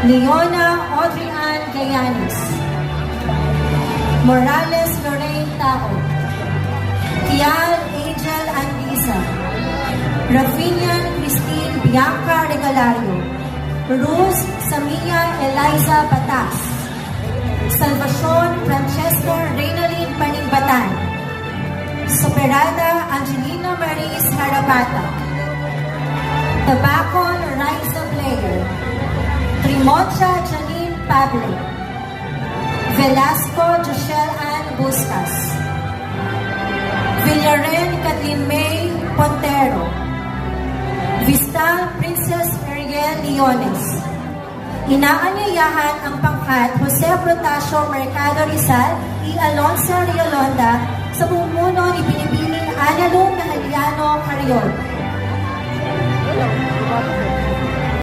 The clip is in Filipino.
Leona Audrey Ann Gayanis, Morales Lorraine Tao, Tial Angel Andisa, Ravinian Christine Bianca Regalario, Ruz Samia Eliza Batas, Salvacion Francesco Reynalyn Paningbatan, Soperada Angelina Maris Harabata, Tabacon Raisa Player, Trimoncha Janine Pablo, Velasco Joshel Ann Bustas, Villaren Kathleen May Pontero, Vistal Princess Ariel Leones. Inaanyayahan ang pangkat Jose Protasio Mercado Rizal y Alonso Riolonda sa bumuno ni Binibining Analong Nahaliano Cariol.